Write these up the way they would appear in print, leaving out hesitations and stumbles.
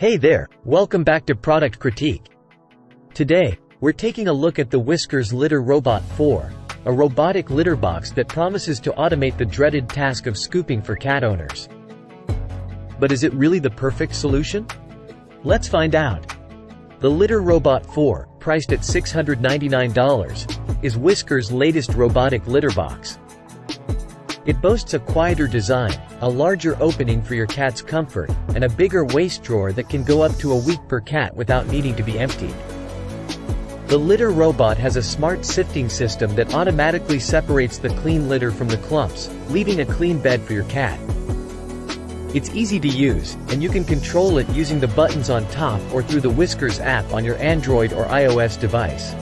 Hey there, welcome back to Product Critique. Today, we're taking a look at the Whisker's Litter Robot 4, a robotic litter box that promises to automate the dreaded task of scooping for cat owners. But is it really the perfect solution? Let's find out. The Litter Robot 4, priced at $699, is Whisker's latest robotic litter box. It boasts a quieter design, a larger opening for your cat's comfort, and a bigger waste drawer that can go up to a week per cat without needing to be emptied. The litter robot has a smart sifting system that automatically separates the clean litter from the clumps, leaving a clean bed for your cat. It's easy to use, and you can control it using the buttons on top or through the Whiskers app on your Android or iOS device.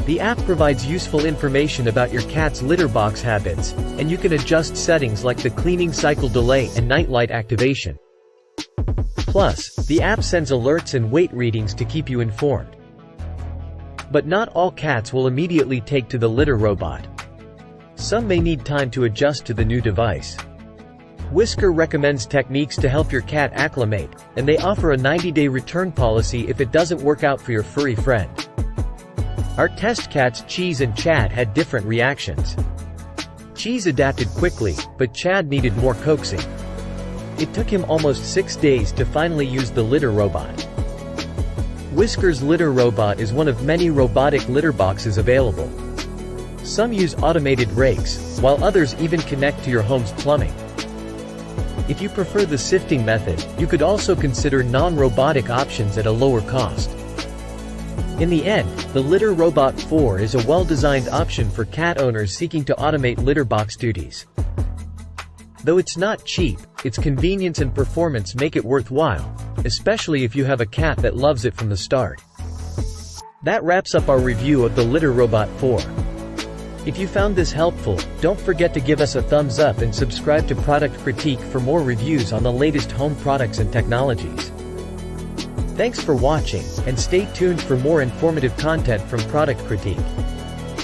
The app provides useful information about your cat's litter box habits, and you can adjust settings like the cleaning cycle delay and nightlight activation. Plus, the app sends alerts and weight readings to keep you informed. But not all cats will immediately take to the litter robot. Some may need time to adjust to the new device. Whisker recommends techniques to help your cat acclimate, and they offer a 90-day return policy if it doesn't work out for your furry friend. Our test cats Cheese and Chad had different reactions. Cheese adapted quickly, but Chad needed more coaxing. It took him almost 6 days to finally use the litter robot. Whisker's litter robot is one of many robotic litter boxes available. Some use automated rakes, while others even connect to your home's plumbing. If you prefer the sifting method, you could also consider non-robotic options at a lower cost. In the end, the Litter Robot 4 is a well-designed option for cat owners seeking to automate litter box duties. Though it's not cheap, its convenience and performance make it worthwhile, especially if you have a cat that loves it from the start. That wraps up our review of the Litter Robot 4. If you found this helpful, don't forget to give us a thumbs up and subscribe to Product Critique for more reviews on the latest home products and technologies. Thanks for watching, and stay tuned for more informative content from Product Critique.